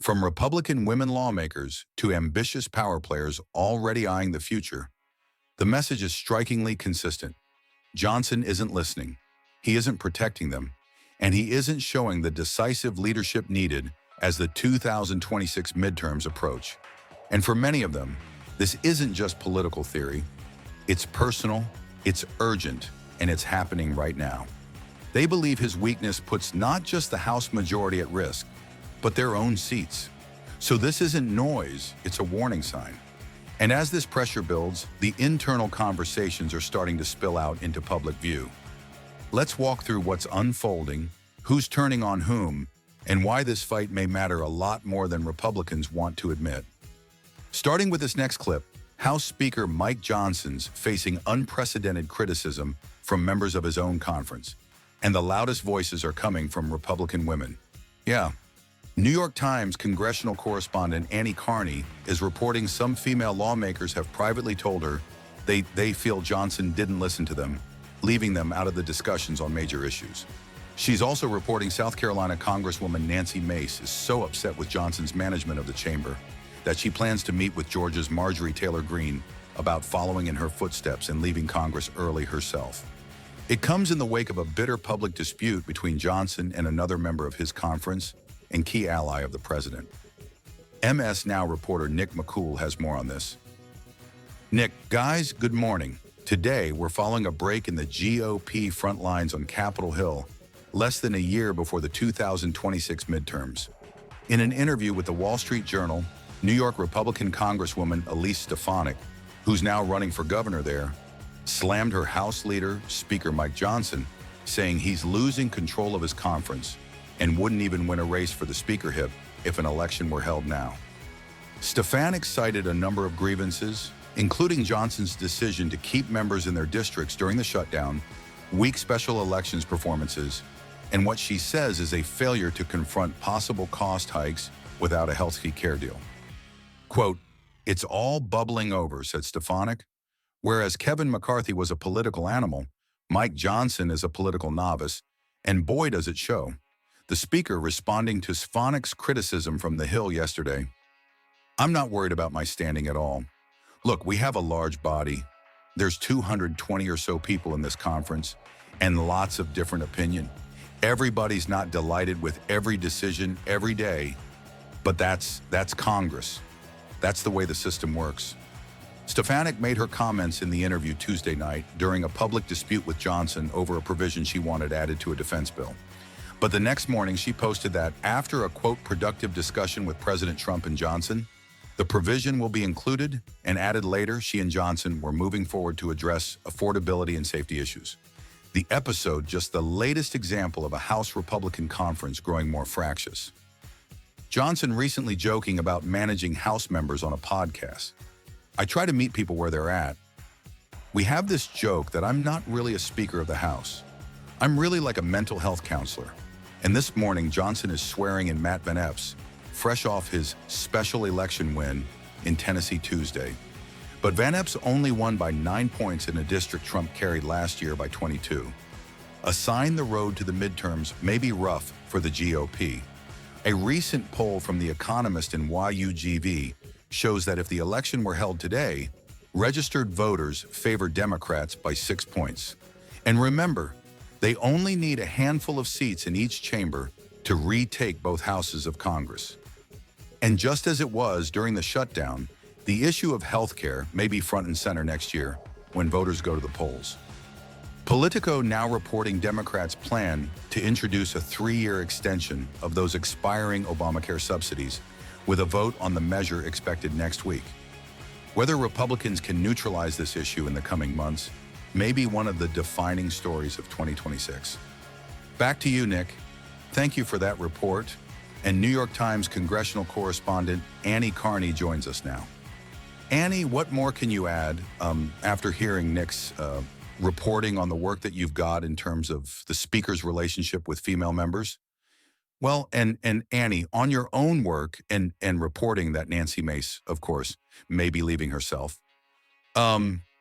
From Republican women lawmakers to ambitious power players already eyeing the future, the message is strikingly consistent. Johnson isn't listening, he isn't protecting them, and he isn't showing the decisive leadership needed as the 2026 midterms approach. And for many of them, this isn't just political theory. It's personal, it's urgent, and it's happening right now. They believe his weakness puts not just the House majority at risk, but their own seats. So this isn't noise, it's a warning sign. And as this pressure builds, the internal conversations are starting to spill out into public view. Let's walk through what's unfolding, who's turning on whom, and why this fight may matter a lot more than Republicans want to admit. Starting with this next clip, House Speaker Mike Johnson's facing unprecedented criticism from members of his own conference, and the loudest voices are coming from Republican women. Yeah. New York Times congressional correspondent Annie Carney is reporting some female lawmakers have privately told her they feel Johnson didn't listen to them, leaving them out of the discussions on major issues. She's also reporting South Carolina Congresswoman Nancy Mace is so upset with Johnson's management of the chamber that she plans to meet with Georgia's Marjorie Taylor Greene about following in her footsteps and leaving Congress early herself. It comes in the wake of a bitter public dispute between Johnson and another member of his conference and key ally of the president. MS Now reporter Nick McCool has more on this. Nick, guys, good morning. Today, we're following a break in the GOP front lines on Capitol Hill, less than a year before the 2026 midterms. In an interview with the Wall Street Journal, New York Republican Congresswoman Elise Stefanik, who's now running for governor there, slammed her House leader, Speaker Mike Johnson, saying he's losing control of his conference and wouldn't even win a race for the speakership if an election were held now. Stefanik cited a number of grievances, including Johnson's decision to keep members in their districts during the shutdown, weak special elections performances, and what she says is a failure to confront possible cost hikes without a health care deal. Quote, "It's all bubbling over," said Stefanik. Whereas Kevin McCarthy was a political animal, Mike Johnson is a political novice, and boy does it show. The speaker responding to Stefanik's criticism from the Hill yesterday. "I'm not worried about my standing at all. Look, we have a large body. There's 220 or so people in this conference, and lots of different opinion. Everybody's not delighted with every decision every day, but that's Congress. That's the way the system works." Stefanik made her comments in the interview Tuesday night during a public dispute with Johnson over a provision she wanted added to a defense bill. But the next morning, she posted that after a, quote, "productive discussion with President Trump and Johnson, the provision will be included," and added later she and Johnson were moving forward to address affordability and safety issues. The episode, just the latest example of a House Republican conference growing more fractious. Johnson recently joking about managing House members on a podcast. "I try to meet people where they're at. We have this joke that I'm not really a Speaker of the House. I'm really like a mental health counselor." And this morning, Johnson is swearing in Matt Van Epps, fresh off his special election win in Tennessee Tuesday. But Van Epps only won by 9 points in a district Trump carried last year by 22. A sign the road to the midterms may be rough for the GOP. A recent poll from The Economist and YUGV shows that if the election were held today, registered voters favor Democrats by 6 points. And remember, they only need a handful of seats in each chamber to retake both houses of Congress. And just as it was during the shutdown, the issue of health care may be front and center next year when voters go to the polls. Politico now reporting Democrats' plan to introduce a 3-year extension of those expiring Obamacare subsidies, with a vote on the measure expected next week. Whether Republicans can neutralize this issue in the coming months may be one of the defining stories of 2026. Back to you, Nick. Thank you for that report. And New York Times congressional correspondent Annie Carney joins us now. Annie, what more can you add after hearing Nick's reporting on the work that you've got in terms of the speaker's relationship with female members? Well, and Annie, on your own work and reporting that Nancy Mace, of course, may be leaving herself.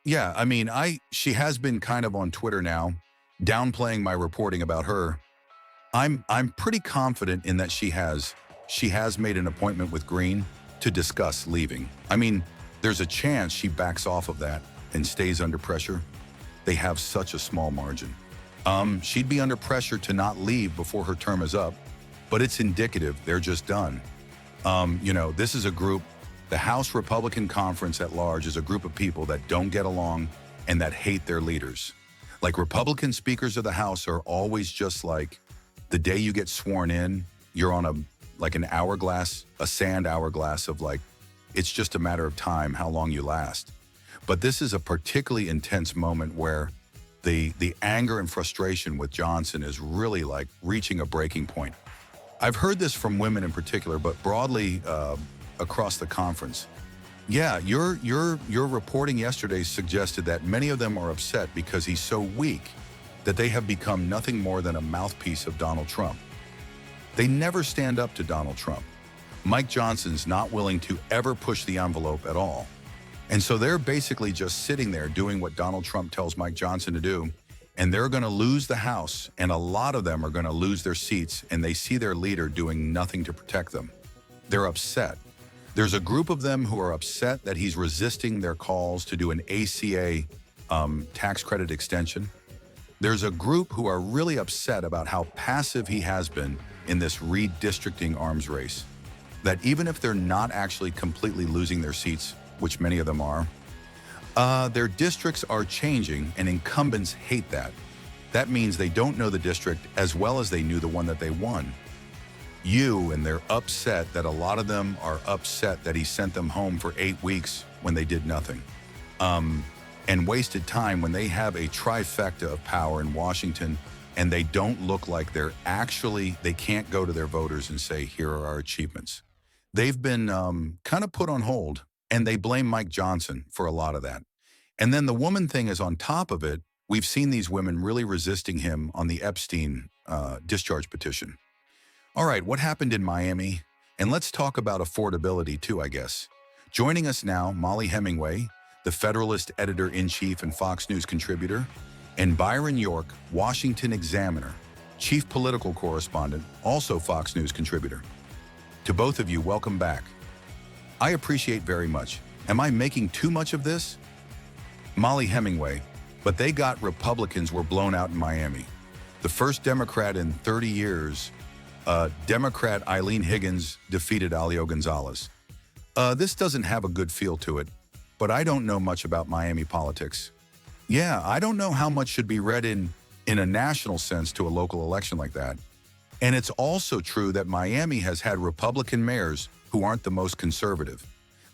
Yeah, I mean, she has been kind of on Twitter now, downplaying my reporting about her. I'm pretty confident in that she has she has made an appointment with Green to discuss leaving. I mean, there's a chance she backs off of that and stays under pressure. They have such a small margin. She'd be under pressure to not leave before her term is up, but it's indicative they're just done. This is a group, the House Republican Conference at large is a group of people that don't get along and that hate their leaders. Like Republican speakers of the House are always just like, the day you get sworn in, you're on an hourglass, a sand hourglass of like, it's just a matter of time how long you last. But this is a particularly intense moment where the anger and frustration with Johnson is really like reaching a breaking point. I've heard this from women in particular, but broadly across the conference. Yeah, your reporting yesterday suggested that many of them are upset because he's so weak that they have become nothing more than a mouthpiece of Donald Trump. They never stand up to Donald Trump. Mike Johnson's not willing to ever push the envelope at all. And so they're basically just sitting there doing what Donald Trump tells Mike Johnson to do, and they're going to lose the House, and a lot of them are going to lose their seats, and they see their leader doing nothing to protect them. They're upset. There's a group of them who are upset that he's resisting their calls to do an ACA tax credit extension. There's a group who are really upset about how passive he has been in this redistricting arms race, that even if they're not actually completely losing their seats, which many of them are, their districts are changing, and incumbents hate that. That means they don't know the district as well as they knew the one that they won. And they're upset that a lot of them are upset that he sent them home for 8 weeks when they did nothing. And wasted time when they have a trifecta of power in Washington, and they don't look like they can't go to their voters and say, here are our achievements. They've been kind of put on hold, and they blame Mike Johnson for a lot of that. And then the woman thing is on top of it. We've seen these women really resisting him on the Epstein discharge petition. All right, what happened in Miami? And let's talk about affordability too, I guess. Joining us now, Molly Hemingway, the Federalist editor-in-chief and Fox News contributor, and Byron York, Washington Examiner, chief political correspondent, also Fox News contributor. To both of you, welcome back. I appreciate very much. Am I making too much of this? Molly Hemingway, but they got Republicans were blown out in Miami. The first Democrat in 30 years, Democrat Eileen Higgins defeated Alio Gonzalez. This doesn't have a good feel to it, but I don't know much about Miami politics. Yeah, I don't know how much should be read in a national sense to a local election like that. And it's also true that Miami has had Republican mayors who aren't the most conservative.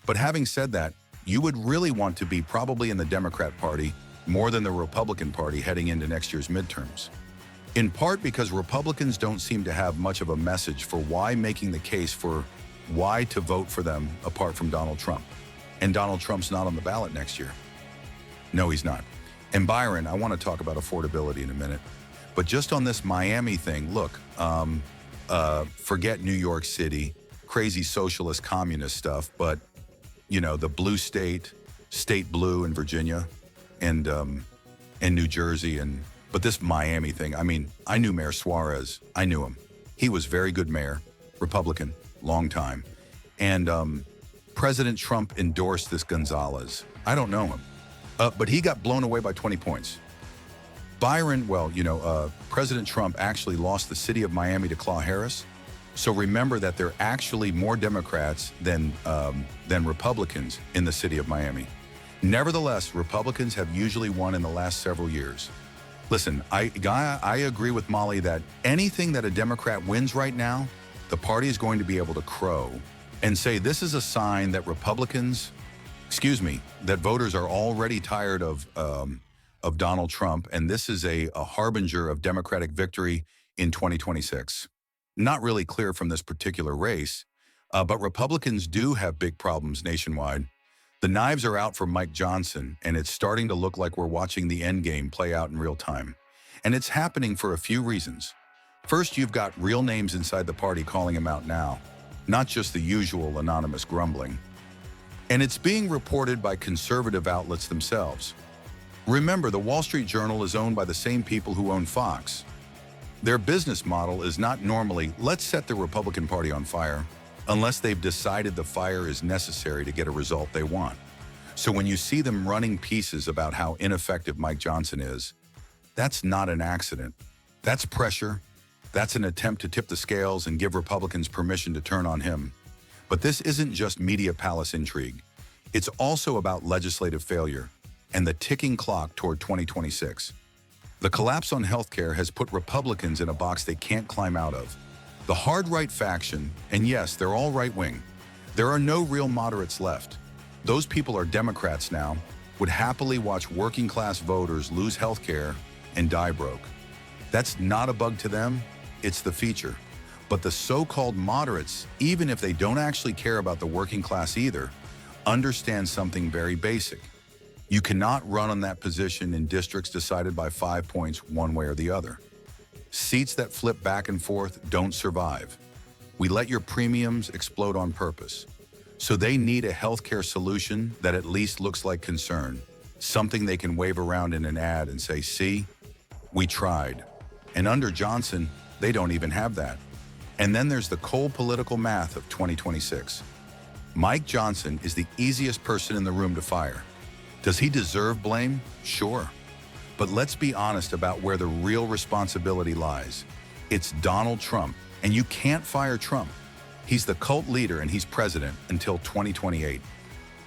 But having said that, you would really want to be probably in the Democrat Party more than the Republican Party heading into next year's midterms. In part because Republicans don't seem to have much of a message for why making the case for why to vote for them apart from Donald Trump. And Donald Trump's not on the ballot next year. No, he's not. And Byron, I want to talk about affordability in a minute. But just on this Miami thing, look, forget New York City, crazy socialist communist stuff, but, the blue state blue in Virginia and New Jersey. But this Miami thing, I mean, I knew Mayor Suarez. I knew him. He was very good mayor, Republican, long time. And President Trump endorsed this Gonzalez. I don't know him. But he got blown away by 20 points. Byron, President Trump actually lost the city of Miami to Claw Harris. So remember that there are actually more Democrats than Republicans in the city of Miami. Nevertheless, Republicans have usually won in the last several years. Listen, I agree with Molly that anything that a Democrat wins right now, the party is going to be able to crow and say this is a sign that that voters are already tired of Donald Trump, and this is a harbinger of Democratic victory in 2026. Not really clear from this particular race, but Republicans do have big problems nationwide. The knives are out for Mike Johnson, and it's starting to look like we're watching the end game play out in real time. And it's happening for a few reasons. First, you've got real names inside the party calling him out now, not just the usual anonymous grumbling. And it's being reported by conservative outlets themselves. Remember, the Wall Street Journal is owned by the same people who own Fox. Their business model is not normally, let's set the Republican Party on fire, unless they've decided the fire is necessary to get a result they want. So when you see them running pieces about how ineffective Mike Johnson is, that's not an accident. That's pressure. That's an attempt to tip the scales and give Republicans permission to turn on him. But this isn't just media palace intrigue. It's also about legislative failure and the ticking clock toward 2026. The collapse on healthcare has put Republicans in a box they can't climb out of. The hard right faction, and yes, they're all right-wing. There are no real moderates left. Those people are Democrats now, would happily watch working-class voters lose healthcare and die broke. That's not a bug to them, it's the feature. But the so-called moderates, even if they don't actually care about the working class either, understand something very basic. You cannot run on that position in districts decided by 5 points one way or the other. Seats that flip back and forth don't survive. We let your premiums explode on purpose. So they need a healthcare solution that at least looks like concern, something they can wave around in an ad and say, see, we tried. And under Johnson, they don't even have that. And then there's the cold political math of 2026. Mike Johnson is the easiest person in the room to fire. Does he deserve blame? Sure. But let's be honest about where the real responsibility lies. It's Donald Trump, and you can't fire Trump. He's the cult leader and he's president until 2028.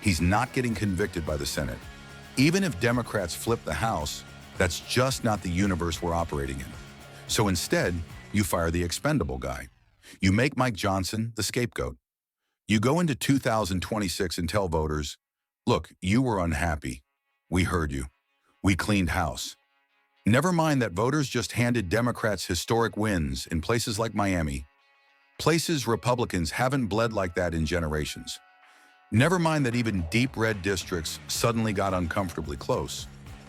He's not getting convicted by the Senate. Even if Democrats flip the House, that's just not the universe we're operating in. So instead, you fire the expendable guy. You make Mike Johnson the scapegoat. You go into 2026 and tell voters, look, you were unhappy. We heard you. We cleaned house. Never mind that voters just handed Democrats historic wins in places like Miami, places Republicans haven't bled like that in generations. Never mind that even deep red districts suddenly got uncomfortably close.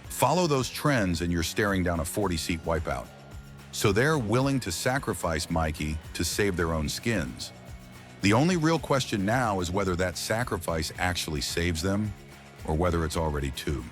Follow those trends and you're staring down a 40-seat wipeout. So they're willing to sacrifice Mikey to save their own skins. The only real question now is whether that sacrifice actually saves them or whether it's already too.